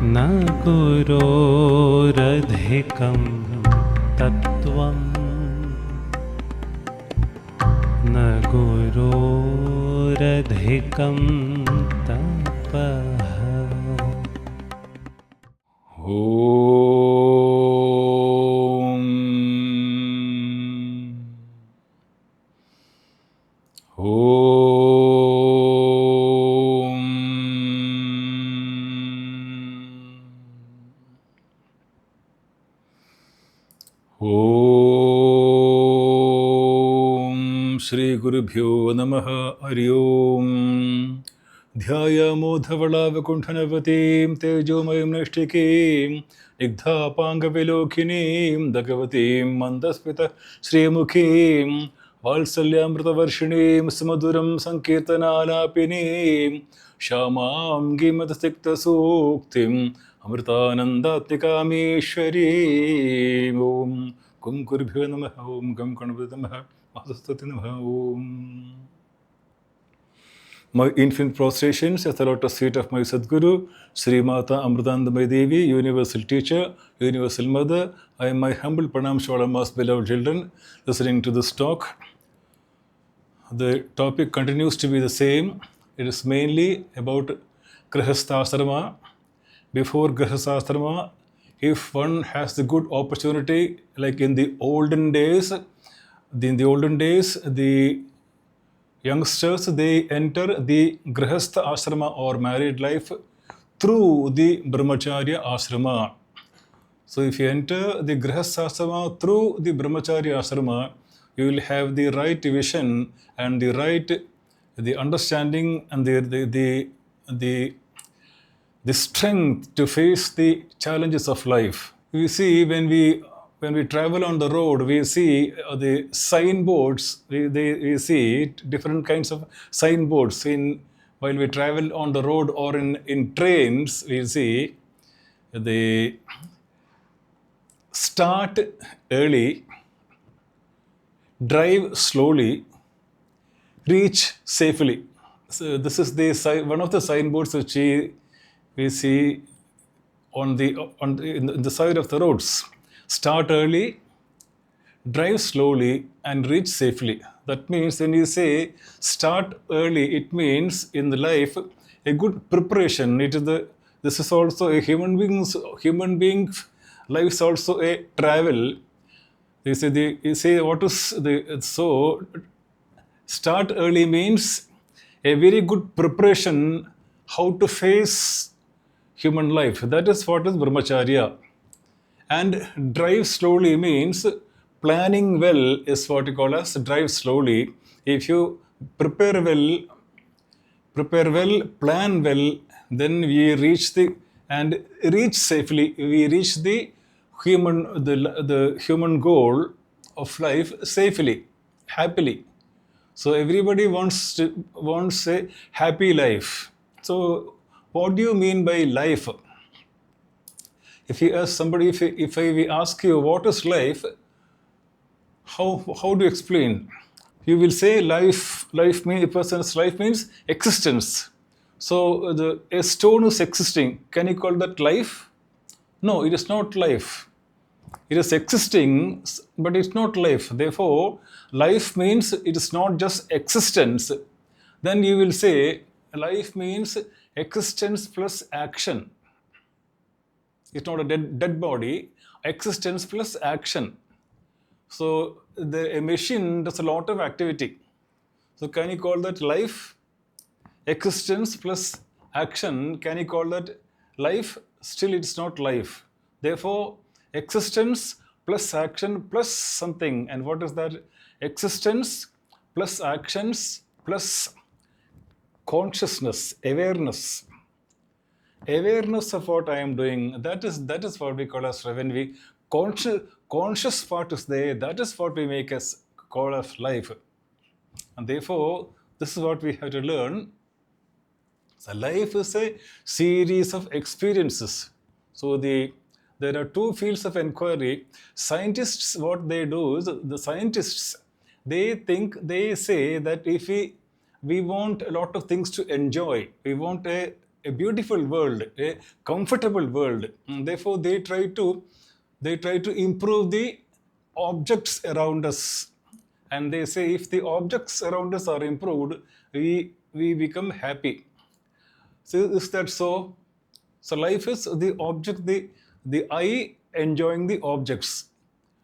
न गुरोरधिकं तत्त्वं न गुरोरधिकं तपः। Shri Gurubhyo Namaha Hari Om. Dhyayamo Dhavala Vakunthanavatim Tejomayam Nashtikim Nigdha Pangavilokinim Dagavatim Mandaspita Srimukhim Valsalyamritavarshinim Samaduram Sankirtanalapinim Shamam Gimadastikta Suktim Amritanandamayi Om. Kum Gurubhyo Namaha Om. Gam Ganapati Namaha. My infinite prostrations at the lotus feet of my Sadguru, Sri Mata Amritanandamayi Devi, Universal Teacher, Universal Mother. I am my humble pranam to all of most beloved children listening to this talk. The topic continues to be the same. It is mainly about Grihastha. Before Grihastha, if one has the good opportunity, like in the olden days, the youngsters, they enter the Grihastha Ashrama or married life through the Brahmachara Ashrama. So if you enter the Grihastha Ashrama through the Brahmachara Ashrama, you will have the right vision and the understanding and the strength to face the challenges of life. You see, when we travel on the road, we see the signboards. We see different kinds of signboards. While we travel on the road or in trains, we see the start early, drive slowly, reach safely. So this is one of the signboards which we see in the side of the roads. Start early, drive slowly, and reach safely. That means when you say start early, it means in the life a good preparation. This is also a human being's life is also a travel. So start early means a very good preparation how to face human life. That is what is Brahmacharya. And drive slowly means planning well is what you call as drive slowly. If you prepare well, plan well, then we reach safely. We reach the human goal of life safely, happily. So everybody wants a happy life. So what do you mean by life? If you ask somebody, if we ask you what is life, how do you explain? You will say a person's life means existence. So a stone is existing. Can you call that life? No, it is not life. It is existing, but it's not life. Therefore, life means it is not just existence. Then you will say life means existence plus action. It's not a dead body. Existence plus action. So a machine does a lot of activity. So can you call that life? Existence plus action, can you call that life? Still it's not life. Therefore, existence plus action plus something. And what is that? Existence plus actions plus consciousness, awareness. Awareness of what I am doing, that is what we call as when we conscious part is there, that is what we make as call as life. And therefore, this is what we have to learn. So life is a series of experiences. So there are two fields of inquiry. Scientists, what they do is, the scientists, they say that if we want a lot of things to enjoy, we want a a beautiful world, a comfortable world. Therefore, they try to improve the objects around us, and they say if the objects around us are improved, we become happy. So is that so? So life is the object, the I enjoying the objects.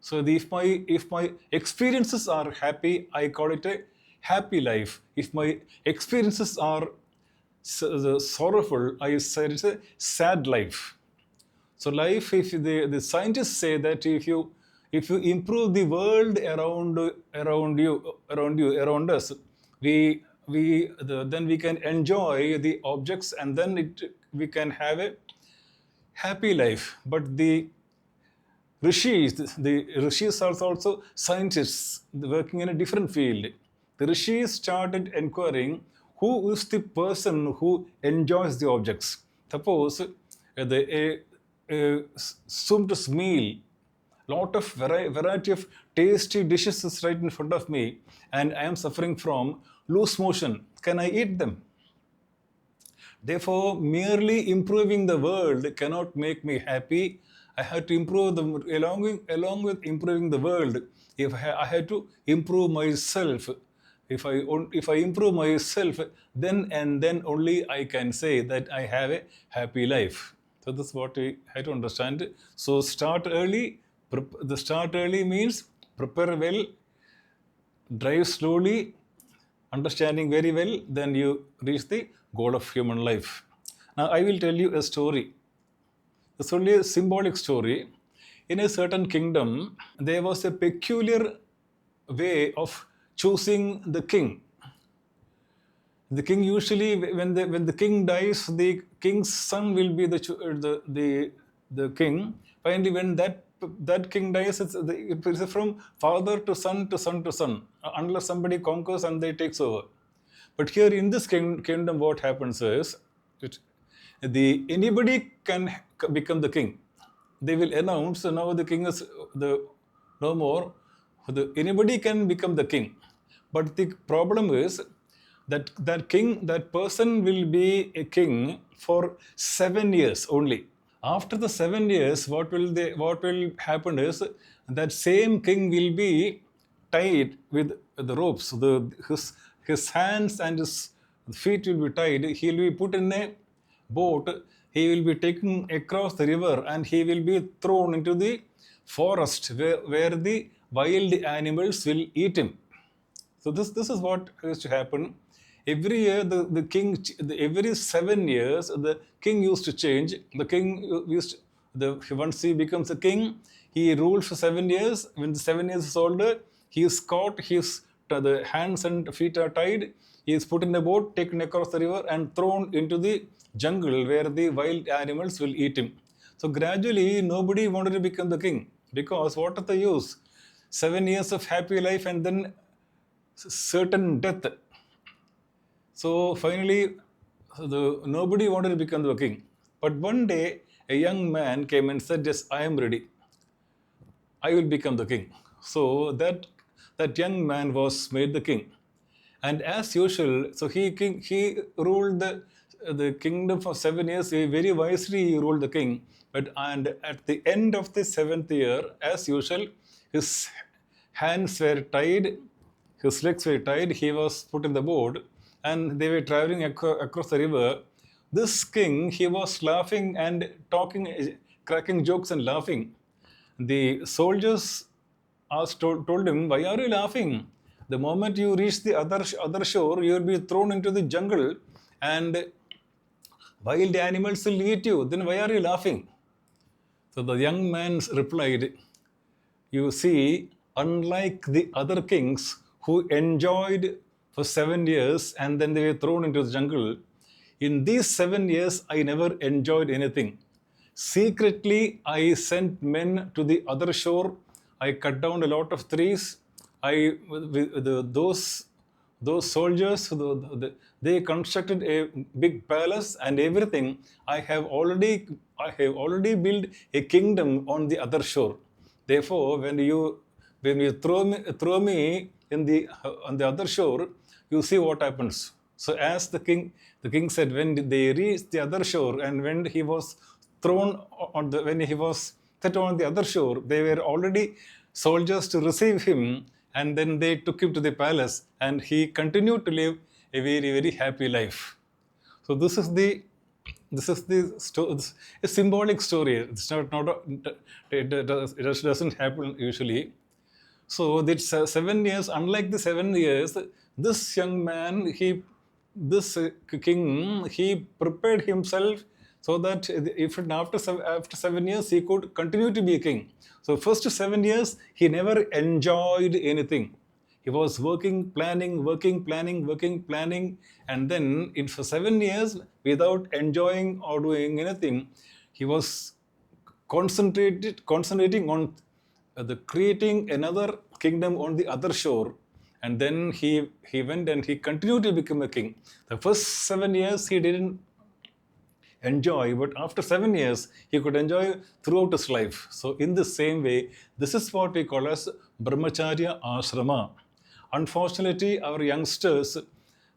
So if my experiences are happy, I call it a happy life. If my experiences are sorrowful, I say it's a sad life. So life, if the scientists say that if you improve the world around us, then we can enjoy the objects, and then we can have a happy life. But the rishis are also scientists working in a different field. The rishis started inquiring who is the person who enjoys the objects. Suppose a sumptuous meal, lot of variety of tasty dishes is right in front of me, and I am suffering from loose motion. Can I eat them? Therefore, merely improving the world cannot make me happy. I have to improve along with improving the world. If I have to improve myself, if I improve myself, then and then only I can say that I have a happy life. So this is what we have to understand. So start early. The start early means prepare well, drive slowly, understanding very well, then you reach the goal of human life. Now I will tell you a story. It's only a symbolic story. In a certain kingdom, there was a peculiar way of choosing the king. The king usually, when the king dies, the king's son will be the king. Finally, when that king dies, it's from father to son to son to son, unless somebody conquers and they takes over. But here in this kingdom, what happens is anybody can become the king. They will announce, so now the king is no more. Anybody can become the king. But the problem is that person will be a king for 7 years only. After the 7 years, what will happen is that same king will be tied with the ropes. His hands and his feet will be tied. He will be put in a boat. He will be taken across the river, and he will be thrown into the forest where the wild animals will eat him. So this is what used to happen. Every year, every 7 years, the king used to change. The king once he becomes a king, he rules for 7 years. When the 7 years is older, he is caught. The hands and feet are tied. He is put in a boat, taken across the river, and thrown into the jungle where the wild animals will eat him. So gradually, nobody wanted to become the king, because what is the use? 7 years of happy life and then certain death. So finally, nobody wanted to become the king. But one day, a young man came and said, "Yes, I am ready. I will become the king." So that young man was made the king. And as usual, so he ruled the kingdom for 7 years. He very wisely ruled the king. And at the end of the 7th year, as usual, his hands were tied, his legs were tied. He was put in the boat, and they were traveling across the river. This king, he was laughing and talking, cracking jokes and laughing. The soldiers told him, "Why are you laughing? The moment you reach the other shore, you will be thrown into the jungle, and wild animals will eat you. Then why are you laughing?" So the young man replied, "You see, unlike the other kings who enjoyed for 7 years and then they were thrown into the jungle, in these 7 years I never enjoyed anything. Secretly, I sent men to the other shore. I cut down a lot of trees. Those soldiers, they constructed a big palace and everything. I have already built a kingdom on the other shore. Therefore, when you throw me on the other shore, you see what happens." So as the king said, when they reached the other shore, and when he was when he was set on the other shore, they were already soldiers to receive him, and then they took him to the palace, and he continued to live a very, very happy life. So it's a symbolic story. It's not it doesn't happen usually. So that's 7 years. Unlike the 7 years, this young man, this king, he prepared himself so that if after 7 years he could continue to be a king. So first 7 years he never enjoyed anything. He was working, planning, and then for 7 years, without enjoying or doing anything, he was concentrating on the creating another kingdom on the other shore. And then he went and he continued to become a king. The first 7 years he didn't enjoy, but after 7 years he could enjoy throughout his life. So in the same way, this is what we call as Brahmacharya Ashrama. Unfortunately, our youngsters,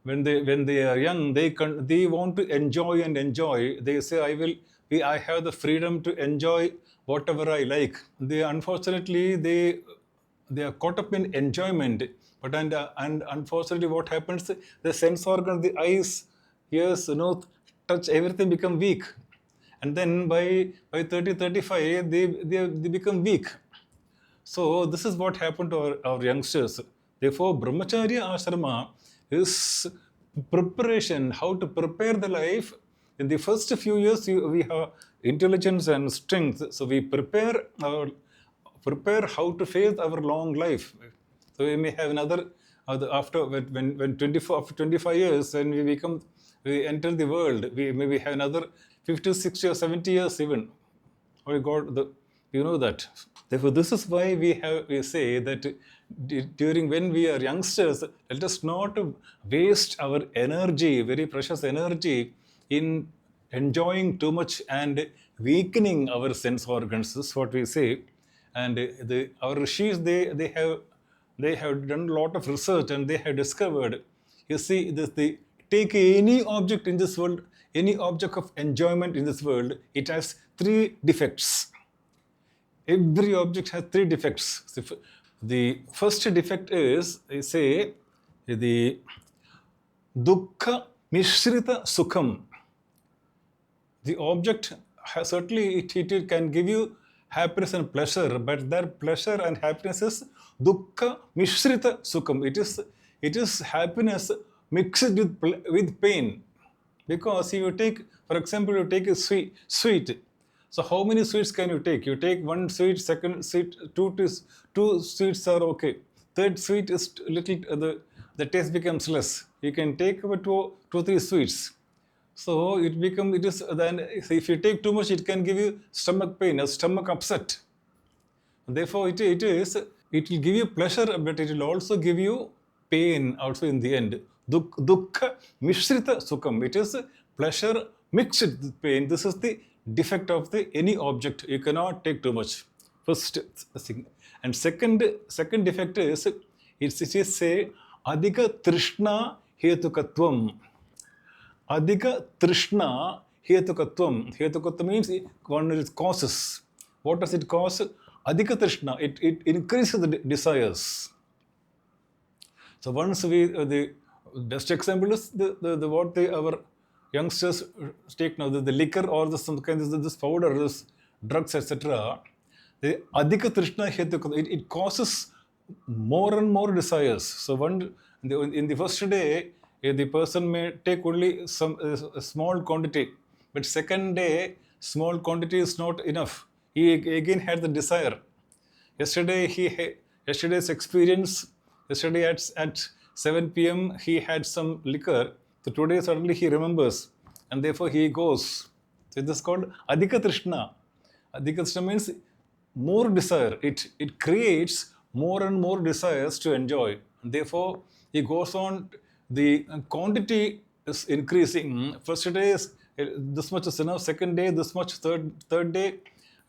when they are young, they want to enjoy and enjoy. They say, I have the freedom to enjoy whatever I like. Unfortunately they are caught up in enjoyment. But and unfortunately, what happens? The sense organ, the eyes, ears, touch, everything become weak. And then by 30, 35, they become weak. So this is what happened to our youngsters. Therefore, Brahmacharya Ashrama is preparation, how to prepare the life. In the first few years, we have intelligence and strength. So we prepare how to face our long life. So we may have another, after 25 years, when we enter the world, we maybe have another 50, 60 or 70 years even. Oh God, you know that. Therefore, this is why we say that during when we are youngsters, let us not waste our energy, very precious energy, in enjoying too much and weakening our sense organs. This is what we say. And our rishis, they have done a lot of research, and they have discovered, you see, take any object in this world, any object of enjoyment in this world, it has 3 defects. Every object has 3 defects. So the first defect is, they say, the dukkha mishrita sukham. The object certainly it can give you happiness and pleasure, but that pleasure and happiness is dukkha mishrita sukham. It is happiness mixed with pain. Because if you take, for example, you take a sweet. So how many sweets can you take? You take 1 sweet, second sweet, 2 sweets are okay. Third sweet is little, the taste becomes less. You can take about 2, 3 sweets. So it is then if you take too much, it can give you stomach pain, a stomach upset. Therefore, it will give you pleasure, but it will also give you pain also in the end. Dukkha mishrita sukham. It is pleasure mixed with pain. This is the defect of any object. You cannot take too much. First thing. And second defect is, it is say, Adikrishna hetukatvam. Adikrishna hetukatvam. Hetukatvam means one is causes. What does it cause? Adikrishna. It increases the desires. So once the best example is what our youngsters take now, the liquor or some kind of this powder, this drugs, etc. The Adikrishna hetukatvam, it causes more and more desires. So in the first day, the person may take only a small quantity, but second day, small quantity is not enough. He again had the desire. Yesterday's experience, yesterday at 7 p.m. he had some liquor. So today suddenly he remembers, and therefore he goes. So this is called Adikrishna. Adikrishna means more desire. It creates more and more desires to enjoy. And therefore he goes on. The quantity is increasing. First day is this much is enough. Second day this much. Third day,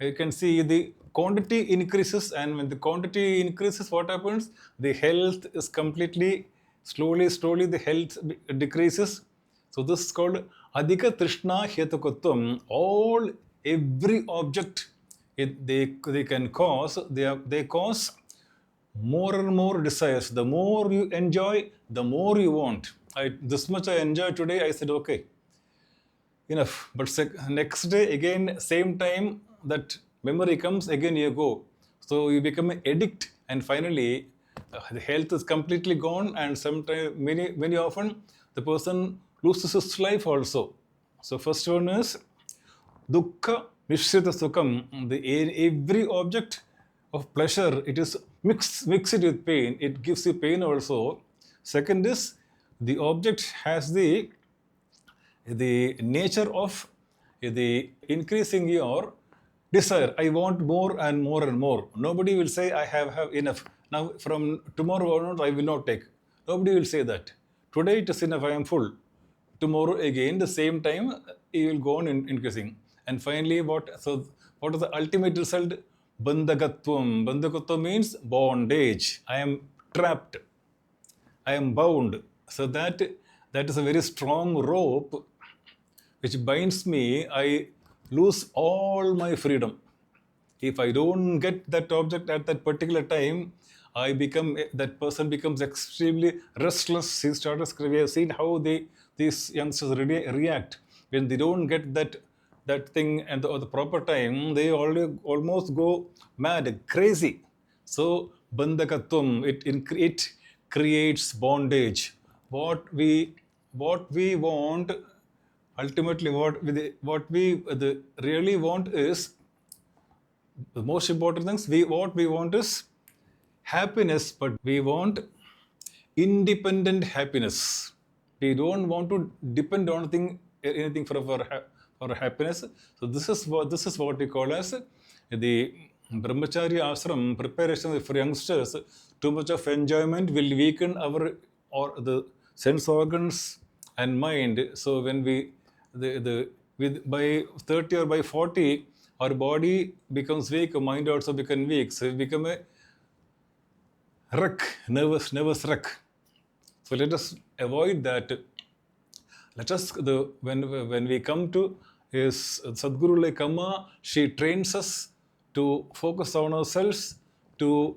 you can see the quantity increases, and when the quantity increases, what happens? The health is completely Slowly the health decreases. So this is called Adikrishna Hetukutvam. Every object they can cause, they cause more and more desires. The more you enjoy, the more you want. This much I enjoyed today, I said, okay, enough. But next day, again, same time, that memory comes, again you go. So you become an addict, and finally, the health is completely gone, and sometimes, many often, the person loses his life also. So first one is dukkha mishrita sukam. Every object of pleasure, it is mixed with pain. It gives you pain also. Second is the object has the nature of the increasing your desire. I want more and more and more. Nobody will say I have enough. Now from tomorrow onward I will not take. Nobody will say that. Today it is enough, I am full. Tomorrow again, the same time, you will go on increasing. And finally, what is the ultimate result? Bandhagatvam. Bandhagatvam means bondage. I am trapped. I am bound. So that is a very strong rope which binds me. I lose all my freedom. If I don't get that object at that particular time, that person becomes extremely restless. He starts. We have seen how these youngsters react when they don't get that thing at the proper time. They almost go mad, crazy. So bandhakatvam, it creates bondage. What we want, ultimately, what we really want is the most important things. What we want is happiness, but we want independent happiness. We don't want to depend on anything for happiness. So this is what we call as the Brahmachara Ashrama preparation for youngsters. Too much of enjoyment will weaken the sense organs and mind. So when by 30 or by 40, our body becomes weak, our mind also becomes weak. So we become a wreck, nervous wreck. So let us avoid that. Let us, when we come to is Sadguru like Amma, she trains us to focus on ourselves, to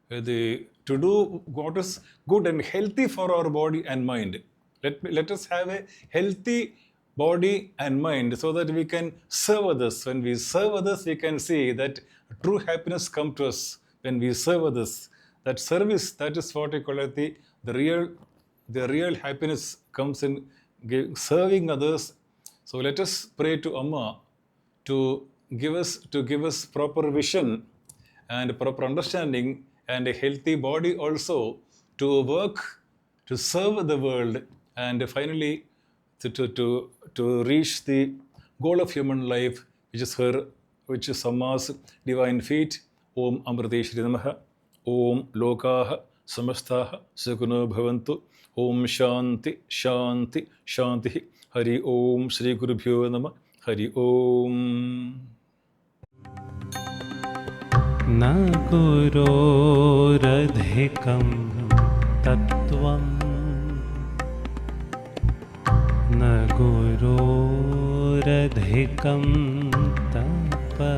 do what is good and healthy for our body and mind. Let us have a healthy body and mind so that we can serve others. When we serve others, we can see that true happiness comes to us when we serve others. That service, that is what we call it, the real happiness comes in serving others. So let us pray to Amma to give us proper vision and proper understanding and a healthy body also to work, to serve the world, and finally to reach the goal of human life, which is Amma's divine feet. Om Amritageetananda. Om Lokaha Samastaha Sukuno Bhavantu. Om Shanti Shanti Shanti. Hari Om Shri Gurubhyo Namah. Hari Om. Na guroradhikam tattvam na guroradhikam tapa